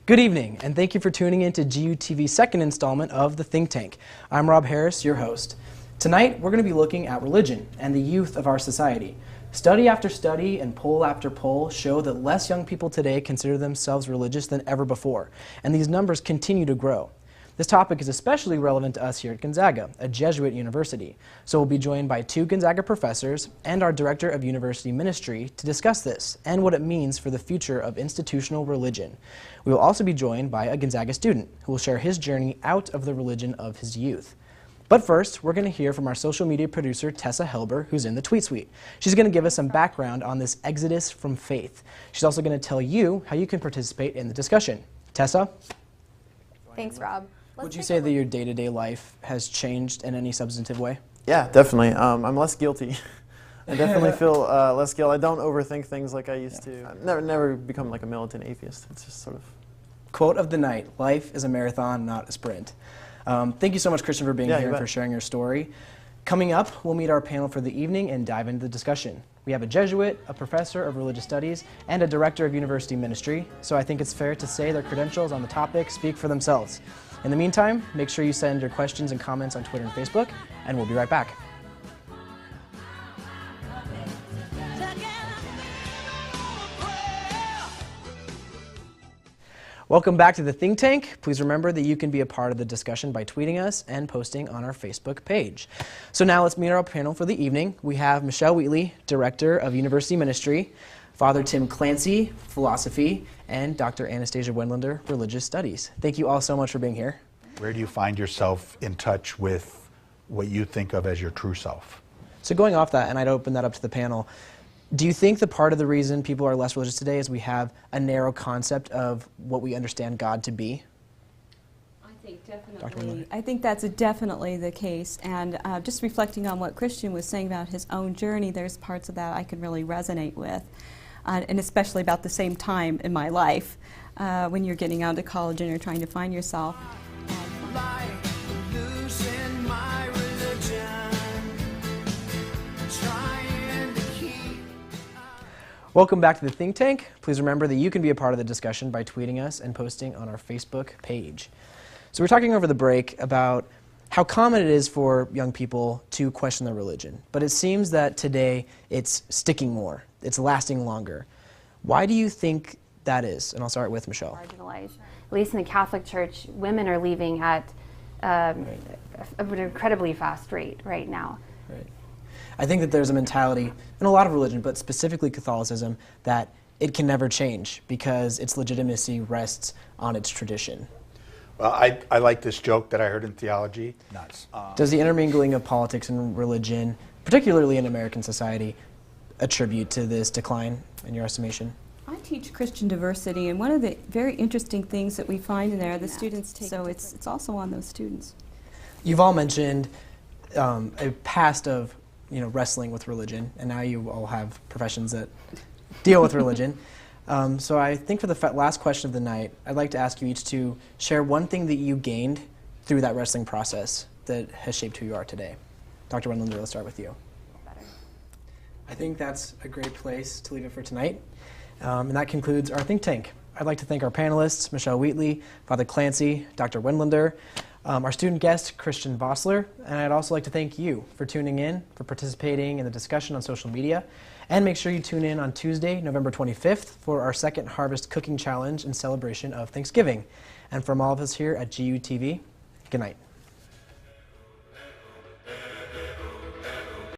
Good evening, and thank you for tuning in to GUTV's second installment of The Think Tank. I'm Rob Harris, your host. Tonight, we're going to be looking at religion and the youth of our society. Study after study and poll after poll show that less young people today consider themselves religious than ever before, and these numbers continue to grow. This topic is especially relevant to us here at Gonzaga, a Jesuit university. So we'll be joined by two Gonzaga professors and our Director of University Ministry to discuss this and what it means for the future of institutional religion. We will also be joined by a Gonzaga student who will share his journey out of the religion of his youth. But first, we're going to hear from our social media producer, Tessa Helber, who's in the Tweet Suite. She's going to give us some background on this exodus from faith. She's also going to tell you how you can participate in the discussion. Tessa? Thanks, Rob. Would you say that your day-to-day life has changed in any substantive way? Yeah, definitely. I'm less guilty. I definitely feel less guilt. I don't overthink things like I used to. I've never become like a militant atheist. It's just sort of... Quote of the night: life is a marathon, not a sprint. Thank you so much, Christian, for being here and for sharing your story. Coming up, we'll meet our panel for the evening and dive into the discussion. We have a Jesuit, a professor of religious studies, and a director of university ministry, so I think it's fair to say their credentials on the topic speak for themselves. In the meantime, make sure you send your questions and comments on Twitter and Facebook, and we'll be right back. Welcome back to the Think Tank. Please remember that you can be a part of the discussion by tweeting us and posting on our Facebook page. So now let's meet our panel for the evening. We have Michelle Wheatley, Director of University Ministry, Father Tim Clancy, Philosophy, and Dr. Anastasia Wendlander, Religious Studies. Thank you all so much for being here. Where do you find yourself in touch with what you think of as your true self? So going off that, and I'd open that up to the panel, do you think that part of the reason people are less religious today is we have a narrow concept of what we understand God to be? I think definitely. I think that's definitely the case. And just reflecting on what Christian was saying about his own journey, there's parts of that I can really resonate with. And especially about the same time in my life when you're getting out of college and you're trying to find yourself. Welcome back to the Think Tank. Please remember that you can be a part of the discussion by tweeting us and posting on our Facebook page. So we're talking over the break about how common it is for young people to question their religion. But it seems that today it's sticking more. It's lasting longer. Why do you think that is? And I'll start with Michelle. Marginalized. At least in the Catholic Church, women are leaving at an incredibly fast rate right now. Right. I think that there's a mentality in a lot of religion, but specifically Catholicism, that it can never change because its legitimacy rests on its tradition. Well, I like this joke that I heard in theology. Nuts. Does the intermingling of politics and religion, particularly in American society, attribute to this decline in your estimation? I teach Christian diversity, and one of the very interesting things that we find in there, the students take, so it's also on those students. You've all mentioned a past of wrestling with religion, and now you all have professions that deal with religion. So I think for the last question of the night, I'd like to ask you each to share one thing that you gained through that wrestling process that has shaped who you are today. Dr. Wendlander, let's start with you. I think that's a great place to leave it for tonight. And that concludes our Think Tank. I'd like to thank our panelists, Michelle Wheatley, Father Clancy, Dr. Wendlander, our student guest, Christian Vossler, and I'd also like to thank you for tuning in, for participating in the discussion on social media, and make sure you tune in on Tuesday, November 25th for our second Harvest Cooking Challenge in celebration of Thanksgiving. And from all of us here at GUTV, good night.